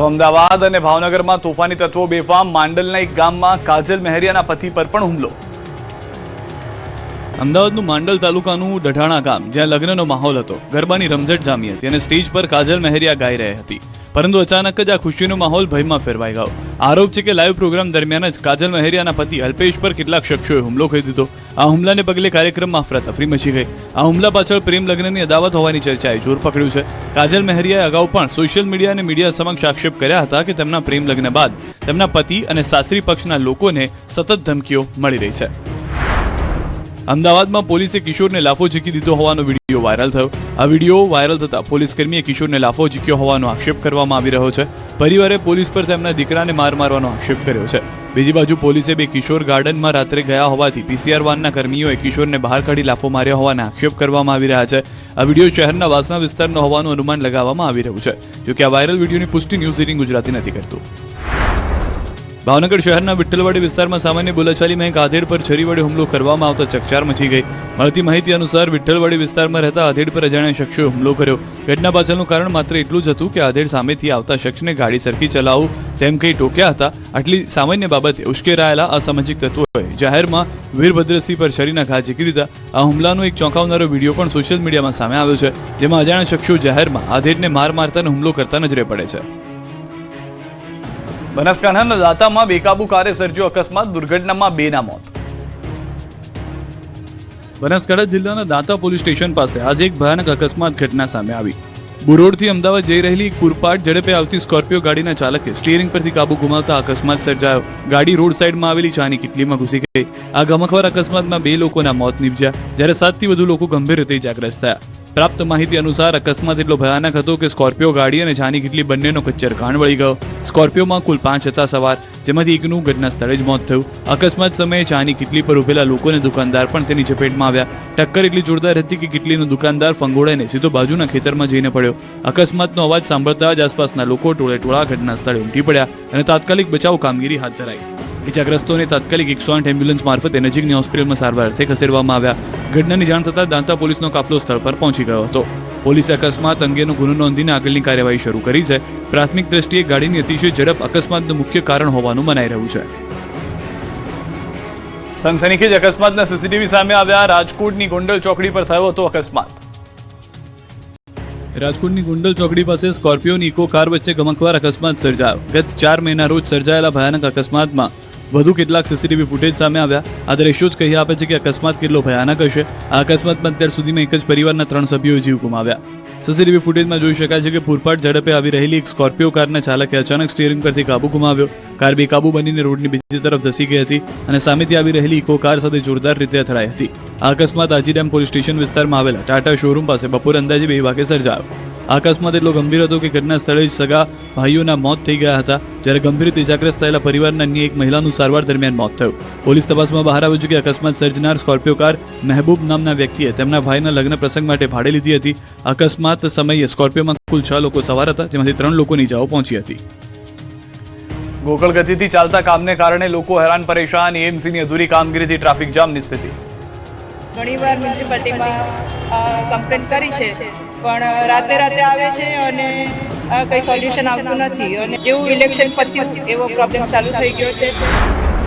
તો અમદાવાદ અને ભાવનગરમાં તોફાની તત્વો બેફામ, માંડલના એક ગામમાં કાજલ મહેરિયાના પતિ પર પણ હુમલો। અમદાવાદનું માંડલ તાલુકાનું ડઢાણા ગામ, જ્યાં લગ્નનો માહોલ હતો, ગરબાની રમઝટ જામી હતી અને સ્ટેજ પર કાજલ મહેરિયા ગાઈ રહી હતી, પરંતુ અચાનક જ આ ખુશીનો માહોલ ભયમાં ફેરવાઈ ગયો। આરોપ છે કે લાઈવ પ્રોગ્રામ દરમિયાન જ કાજલ મહેરિયાના પતિ અલ્પેશ પર કેટલાક શખ્સોએ હુમલો કરી દીધો। આ હુમલાને પગલે કાર્યક્રમમાં અફરાતફરી મચી ગઈ। આ હુમલા પાછળ પ્રેમ લગ્નની અદાવત હોવાની ચર્ચાએ જોર પકડ્યું છે। કાજલ મહેરિયાએ અગાઉ પણ સોશિયલ મીડિયા અને મીડિયા સમક્ષ આક્ષેપ કર્યા હતા કે તેમના પ્રેમ લગ્ન બાદ તેમના પતિ અને સાસરી પક્ષના લોકોને સતત ધમકીઓ મળી રહી છે। અમદાવાદમાં પોલીસે કિશોરને લાફો ઝીકી દીધો હોવાનો વિડીયો વાયરલ થયો। આ વિડીયો વાયરલ થતા પોલીસ કર્મીએ કિશોરને લાફો ઝીક્યો હોવાનો આક્ષેપ કરવામાં આવી રહ્યો છે। પરિવારે પોલીસ પર તેમના દીકરાને માર મારવાનો આક્ષેપ કર્યો છે। બીજી બાજુ પોલીસે બે કિશોર ગાર્ડનમાં રાત્રે ગયા હોવાથી પીસીઆર વાનના કર્મીઓએ કિશોરને બહાર કાઢી લાફો માર્યા હોવાના આક્ષેપ કરવામાં આવી રહ્યા છે। આ વિડીયો શહેરના વાસણા વિસ્તારનો હોવાનું અનુમાન લગાવવામાં આવી રહ્યું છે, જોકે આ વાયરલ વિડીયોની પુષ્ટિ ન્યૂઝ 18 ગુજરાતી નથી કરતું। ભાવનગર શહેરના વિઠ્ઠલવાડી વિસ્તારમાં સામાન્ય બોલાચાલીમાં એક આધેડ પર છરી વડે હુમલો કરવામાં આવતા ચકચાર મચી ગઈ। મળતી માહિતી અનુસાર વિઠ્ઠલવાડી વિસ્તારમાં રહેતા આધેડ પર અજાણ્યા શખ્સોએ હુમલો કર્યો। ઘટના પાછળનું કારણ માત્ર એટલું જ હતું કે આધેડ સામેથી આવતા શખ્સને ગાડી સરખી ચલાવો તેમ કહી ટોક્યા હતા। આટલી સામાન્ય બાબતે ઉશ્કેરાયેલા અસામાજિક તત્વોએ જાહેરમાં વીરભદ્રસિંહ પર છરીના ઘા ઝીકી દીધા। આ હુમલાનો એક ચોંકાવનારો વિડીયો પણ સોશિયલ મીડિયામાં સામે આવ્યો છે, જેમાં અજાણ્યા શખ્સો જાહેરમાં આધેડને માર મારતા અને હુમલો કરતા નજરે પડે છે। બનાસકાંઠાના દાંતામાં બેકાબુ કારે સર્જ્યો અકસ્માત, દુર્ઘટનામાં 2ના મોત। બનાસકાંઠા જિલ્લાના દાંતા પોલીસ સ્ટેશન પાસે આજે એક ભયાનક અકસ્માત ઘટના સામે આવી। બુરોડથી અમદાવાદ જઈ રહેલી એક પૂરપાટ ઝડપે આવતી સ્કોર્પિયો ગાડીના ચાલકે સ્ટીયરિંગ પરથી કાબુ ગુમાવતા અકસ્માત સર્જાયો। ગાડી રોડ સાઈડમાં આવેલી ચાની કિટલીમાં ઘૂસી ગઈ। આ ગમખ્વાર અકસ્માતમાં 2 લોકોના મોત નીપજ્યા, જ્યારે 7થી વધુ લોકો ગંભીર રીતે ઇજાગ્રસ્ત થયા। પ્રાપ્ત માહિતી અનુસાર અકસ્માત એટલો ભયાનક હતો કે સ્કોર્પિયો ગાડી અને ચાની કિટલી બંનેનો કચ્ચર કાન વળી ગયો। સ્કોર્પિયોમાં કુલ 5 હતા સવાર, જેમાંથી એકનું ઘટના સ્થળે જ મોત થયું। અકસ્માત સમયે ચાની કિટલી પર ઉભેલા લોકો અને દુકાનદાર પણ તેની ઝપેટમાં આવ્યા। ટક્કર એટલી જોરદાર હતી કે કિટલીનો દુકાનદાર ફંગોળાઈને સીધો બાજુના ખેતરમાં જઈને પડ્યો। અકસ્માતનો અવાજ સાંભળતા જ આસપાસના લોકો ટોળે ઘટના સ્થળે ઉમટી પડ્યા અને તાત્કાલિક બચાવ કામગીરી હાથ ધરાઈ। ઇજાગ્રસ્તોને તાત્કાલિક 108 એમ્બ્યુલન્સ મારફતે નજીકની હોસ્પિટલમાં સારવાર અર્થે ખસેડવામાં આવ્યા। ઘટનાની જાણ થતાં દાંતા પોલીસનો કાફલો સ્થળ પર પહોંચી ગયો હતો। પોલીસે અકસ્માત અંગેનો ગુનો નોંધીને આગળની કાર્યવાહી શરૂ કરી છે। પ્રાથમિક દ્રષ્ટિએ ગાડીની અતિશય ઝડપ અકસ્માતનું મુખ્ય કારણ હોવાનું મનાઈ રહ્યું છે। સનસનીખેજ અકસ્માતના સીસીટીવી સામે આવ્યા। રાજકોટની ગોંડલ ચોકડી પર થયો હતો અકસ્માત। રાજકોટની ગોંડલ ચોકડી પાસે સ્કોર્પિયો અને ઇકો કાર વચ્ચે ગમખ્વાર અકસ્માત સર્જાયો। ગત 4 મેના રોજ સર્જાયેલા ભયાનક અકસ્માતમાં વધુ કેટલાક સીસીટીવી ફૂટેજ સામે આવ્યા। આ દ્રશ્યો જ કહી આપે છે કે અકસ્માત કેટલો ભયાનક હશે। આ અકસ્માતમાં અત્યાર સુધીમાં એક જ પરિવારના 3 સભ્યોએ જીવ ગુમાવ્યા। સીસીટીવી ફૂટેજમાં જોઈ શકાય છે કે પૂરપાટ ઝડપે આવી રહેલી એક સ્કોર્પિયો કારના ચાલકે અચાનક સ્ટીયરિંગ પરથી કાબુ ગુમાવ્યો। કાર બેકાબુ બનીને રોડની બીજી તરફ ધસી ગઈ હતી અને સામેથી આવી રહેલી ઇકો કાર સાથે જોરદાર રીતે અથડાઈ હતી। આ અકસ્માત આજીડેમ પોલીસ સ્ટેશન વિસ્તારમાં આવેલા ટાટા શોરૂમ પાસે બપોર અંદાજે 2 વાગે સર્જાયો। આ અકસ્માત એટલો ગંભીર હતો કે ઘટના સ્થળે જ સગા ભાઈઓના મોત થઈ ગયા હતા, જ્યારે ગંભીર રીતે ઇજાગ્રસ્ત થયેલા પરિવારના અન્ય એક મહિલાનું સારવાર દરમિયાન મોત થયું। પોલીસ તપાસમાં બહાર આવ્યું છે કે અકસ્માત સર્જનાર સ્કોર્પિયો કાર મહેબૂબ નામના વ્યક્તિએ તેમના ભાઈના લગ્ન પ્રસંગ માટે ભાડે લીધી હતી। અકસ્માત સમયે સ્કોર્પિયોમાં કુલ 6 લોકો સવાર હતા, જેમાંથી 3 લોકોની ઇજાઓ પહોંચી હતી। ગોકળ ગતિથી ચાલતા કામને કારણે લોકો હેરાન પરેશાન, એએમસીની અધૂરી કામગીરીથી ટ્રાફિક જામની સ્થિતિ। ઘણીવાર મ્યુનિસિપાલિટીમાં કમ્પ્લેન કરી છે, પણ રાતે આવે છે અને કંઈ સોલ્યુશન આવતું નથી અને જેવું ઇલેક્શન પત્યું એવો પ્રોબ્લેમ ચાલુ થઈ ગયો છે।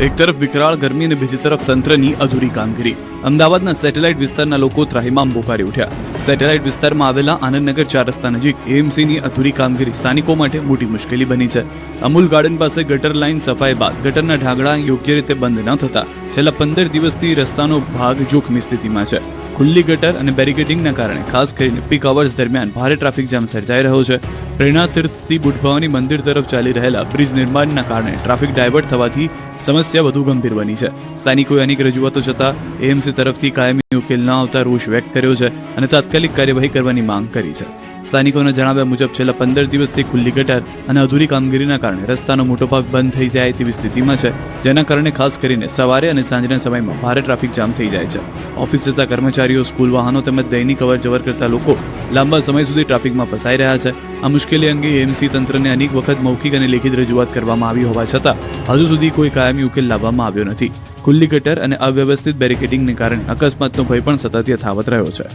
એક તરફ વિકરાળ ગરમી અને બીજી તરફ તંત્રની અધૂરી કામગીરી। અમદાવાદના સેટેલાઇટ વિસ્તારના લોકો ત્રાહિમામ પોકારી ઉઠ્યા। સેટેલાઇટ વિસ્તારમાં આવેલા આનંદનગર 4 રસ્તા નજીક એએમસીની અધૂરી કામગીરી સ્થાનિકો માટે મોટી મુશ્કેલી બની છે। અમૂલ ગાર્ડન પાસે ગટર લાઇન સફાઈ બાદ ગટરના ઢાંકણા યોગ્ય રીતે બંધ ન થતા છેલ્લા 15 દિવસથી રસ્તાનો ભાગ જોખમી સ્થિતિમાં છે। ખુલ્લી ગટર અને બેરિકેડિંગના કારણે ખાસ કરીને પીક અવર્સ દરમિયાન ભારે ટ્રાફિક જામ સર્જાઈ રહ્યો છે। પ્રેરણા તીર્થથી બુઢભવાની મંદિર તરફ ચાલી રહેલા બ્રિજ નિર્માણના કારણે ટ્રાફિક ડાયવર્ટ થવાથી સમસ્યા વધુ ગંભીર બની છે। સ્થાનિકોએ અનેક રજૂઆતો છતાં એએમસી તરફથી કાયમી ઉકેલ ન આવતા રોષ વ્યક્ત કર્યો છે અને તાત્કાલિક કાર્યવાહી કરવાની માંગ કરી છે। સ્થાનિકોના જણાવ્યા મુજબ છેલ્લા 15 દિવસથી ખુલ્લી ગટર અને અધૂરી કામગીરીના કારણે રસ્તાનો મોટો ભાગ બંધ થઈ જાય તેવી સ્થિતિમાં છે, જેના કારણે ખાસ કરીને સવારે અને સાંજના સમયમાં ભારે ટ્રાફિક જામ થઈ જાય છે। ઓફિસ જતા કર્મચારીઓ, સ્કૂલ વાહનો તેમજ દૈનિક અવર જવર કરતા લોકો લાંબા સમય સુધી ટ્રાફિકમાં ફસાઈ રહ્યા છે। આ મુશ્કેલી અંગે એએમસી તંત્રને અનેક વખત મૌખિક અને લેખિત રજૂઆત કરવામાં આવી હોવા છતાં હજુ સુધી કોઈ કાયમી ઉકેલ લાવવામાં આવ્યો નથી। ખુલ્લી ગટર અને અવ્યવસ્થિત બેરિકેડિંગને કારણે અકસ્માતનો ભય પણ સતત યથાવત રહ્યો છે।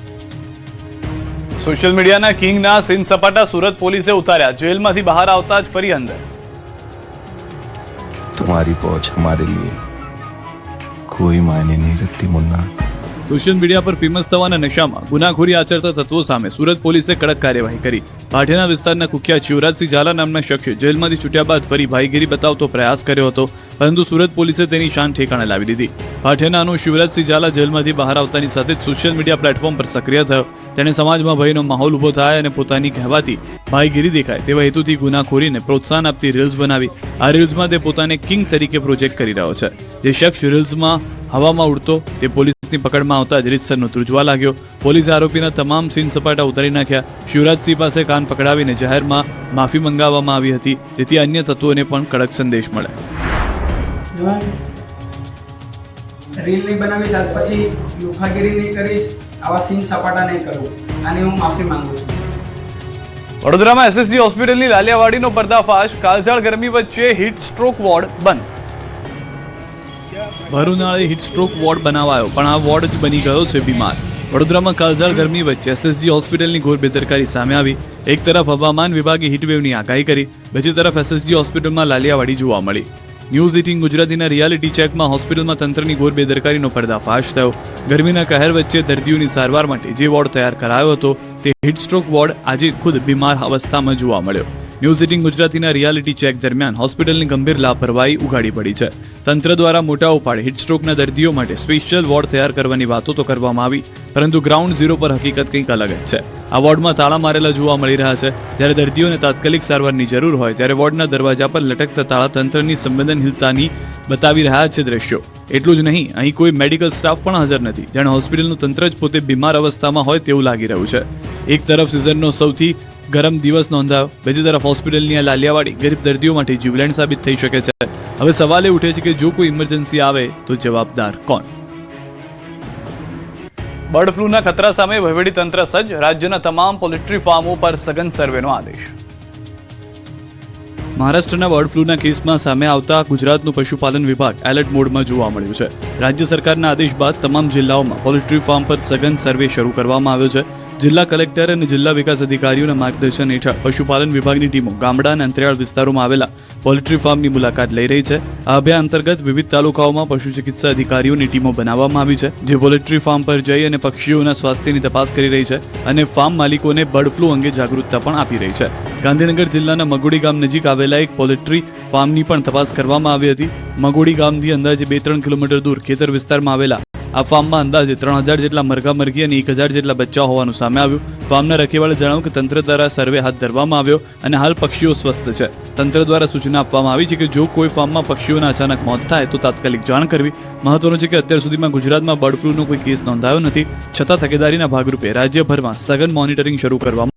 સોશિયલ મીડિયાના કિંગના સીન સપાટા સુરત પોલીસે ઉતાર્યા, જેલમાંથી બહાર આવતા જ ફરી અંદર. तुम्हारी पहुंच हमारे लिए कोई मायने नहीं रखती मुन्ना. સોશિયલ મીડિયા પર ફેમસ થવાના નશામાં ગુનાખોરી આચરતા તત્વો સામે સુરત પોલીસે કડક કાર્યવાહી કરી. પાઠેના વિસ્તારના કુખ્યાત શિવરાજસિંહ ઝાલા નામના શખ્સે જેલમાંથી છૂટ્યા બાદ ફરી ભાઈગીરી બતાવતો પ્રયાસ કર્યો હતો, પરંતુ સુરત પોલીસે તેની શાન ઠેકાણે લાવી દીધી. પાઠેનાનો શિવરાજસિંહ ઝાલા જેલમાંથી બહાર આવતાની સાથે જ સોશિયલ મીડિયા પ્લેટફોર્મ પર સક્રિય થયો. તેણે સમાજમાં ભયનો માહોલ ઉભો થાય અને પોતાની કહેવાતી ભાઈગીરી દેખાય તેવા હેતુથી ગુનાખોરીને પ્રોત્સાહન આપતી રીલ્સ બનાવી. આ રીલ્સમાં તે પોતાને કિંગ તરીકે પ્રોજેક્ટ કરી રહ્યો છે. જે શખ્સ રીલ્સમાં હવામાં ઉડતો તે પોલીસની પકડમાં આવતા જ રીતસરનો ધ્રુજવા લાગ્યો. પોલીસે આરોપીના તમામ સીન સપાટા ઉતારી નાખ્યા. શિવરાજસિંહ પાસે કાન પકડાવીને જાહેરમાં માફી મંગાવવામાં આવી હતી, જેથી અન્ય તત્વોને પણ કડક સંદેશ મળે. રીલ નહીં બનાવીશ, આજ પછી લુખાગીરી નહીં કરીશ, આવા સીન સપાટા નહીં કરું, આની હું માફી માંગુ છું. વડોદરામાં એસએસજી હોસ્પિટલની લાલિયાવાડીનો પર્દાફાશ. કાળઝાળ ગરમી વચ્ચે હીટ સ્ટ્રોક વોર્ડ બંધ. ભર ઉનાળે હીટ સ્ટ્રોક વોર્ડ બનાવાયો, પણ આ વોર્ડ જ બની ગયો છે બીમાર. વડોદરામાં કાળઝાળ ગરમી વચ્ચે એસએસજી હોસ્પિટલની ઘોર બેદરકારી સામે આવી. એક તરફ હવામાન વિભાગે હીટવેવની આગાહી કરી, બીજી તરફ એસએસજી હોસ્પિટલમાં લાલિયાવાડી જોવા મળી. ન્યૂઝ 18 ગુજરાતીના રિયાલિટી ચેકમાં હોસ્પિટલમાં તંત્રની ઘોર બેદરકારીનો પર્દાફાશ થયો. ગરમીના કહેર વચ્ચે દર્દીઓની સારવાર માટે જે વોર્ડ તૈયાર કરાયો હતો તે હીટ સ્ટ્રોક વોર્ડ આજે ખુદ બીમાર અવસ્થામાં જોવા મળ્યો. ન્યૂઝ 18 ગુજરાતીના રિયાલિટી ચેક દરમિયાન હોસ્પિટલની ગંભીર લાપરવાહી ઉઘાડી પડી છે. તંત્ર દ્વારા મોટા ઉપાડે હીટ સ્ટ્રોકના દર્દીઓ માટે સ્પેશિયલ વોર્ડ તૈયાર કરવાની વાતો તો કરવામાં આવી, પરંતુ ગ્રાઉન્ડ ઝીરો પર હકીકત કંઈક અલગ જ છે. આ વોર્ડમાં તાળા મારેલા જોવા મળી રહ્યા છે. જ્યારે દર્દીઓને તાત્કાલિક સારવારની જરૂર હોય ત્યારે વોર્ડના દરવાજા પર લટકતા તાળા તંત્રની સંવેદનશીલતાની બતાવી રહ્યા છે દ્રશ્યો. એટલું જ નહીં, અહીં કોઈ મેડિકલ સ્ટાફ પણ હાજર નથી, જાણે હોસ્પિટલનું તંત્ર જ પોતે બીમાર અવસ્થામાં હોય તેવું લાગી રહ્યું છે. એક તરફ સિઝનનો સૌથી ગરમ દિવસ નોંધાયો, બીજી તરફ હોસ્પિટલની આ લાલિયાવાડી ગરીબ દર્દીઓ માટે જીવલેણ સાબિત થઈ શકે છે. હવે સવાલ એ ઉઠે છે કે જો કોઈ ઇમરજન્સી આવે તો જવાબદાર કોણ? બર્ડ ફ્લૂના ખતરા સામે વહીવટીતંત્ર સજ્જ. રાજ્યના તમામ પોલ્ટ્રી ફાર્મો પર સઘન સર્વેનો આદેશ. મહારાષ્ટ્રના બર્ડ ફ્લૂના કેસમાં સામે આવતા ગુજરાતનું પશુપાલન વિભાગ એલર્ટ મોડમાં જોવા મળ્યું છે. રાજ્ય સરકારના આદેશ બાદ તમામ જિલ્લાઓમાં પોલ્ટ્રી ફાર્મ પર સઘન સર્વે શરૂ કરવામાં આવ્યો છે. જિલ્લા કલેક્ટર અને જિલ્લા વિકાસ અધિકારીઓના માર્ગદર્શન હેઠળ પશુપાલન વિભાગની ટીમો ગામડા અને અંતરિયાળ વિસ્તારોમાં આવેલા પોલ્ટ્રી ફાર્મની મુલાકાત લઈ રહી છે. આ અભિયાન અંતર્ગત વિવિધ તાલુકાઓમાં પશુ ચિકિત્સા અધિકારીઓની ટીમો બનાવવામાં આવી છે, જે પોલ્ટ્રી ફાર્મ પર જઈ અને પક્ષીઓના સ્વાસ્થ્યની તપાસ કરી રહી છે અને ફાર્મ માલિકોને બર્ડ ફ્લૂ અંગે જાગૃતતા પણ આપી રહી છે. ગાંધીનગર જિલ્લાના મગોડી ગામ નજીક આવેલા એક પોલ્ટ્રી ફાર્મની પણ તપાસ કરવામાં આવી હતી. મગોડી ગામથી અંદાજે 2-3 કિલોમીટર દૂર ખેતર વિસ્તારમાં આવેલા આ ફાર્મમાં અંદાજે 3000 જેટલા મરઘા મરઘી અને 1000 જેટલા બચ્ચા હોવાનું સામે આવ્યું. ફાર્મના રખેવાળે જણાવ્યું કે તંત્ર દ્વારા સર્વે હાથ ધરવામાં આવ્યો અને હાલ પક્ષીઓ સ્વસ્થ છે. તંત્ર દ્વારા સૂચના આપવામાં આવી છે કે જો કોઈ ફાર્મમાં પક્ષીઓના અચાનક મોત થાય તો તાત્કાલિક જાણ કરવી. મહત્વનું છે કે અત્યાર સુધીમાં ગુજરાતમાં બર્ડ ફ્લૂનો કોઈ કેસ નોંધાયો નથી, છતાં તકેદારીના ભાગરૂપે રાજ્યભરમાં સઘન મોનિટરિંગ શરૂ કરવામાં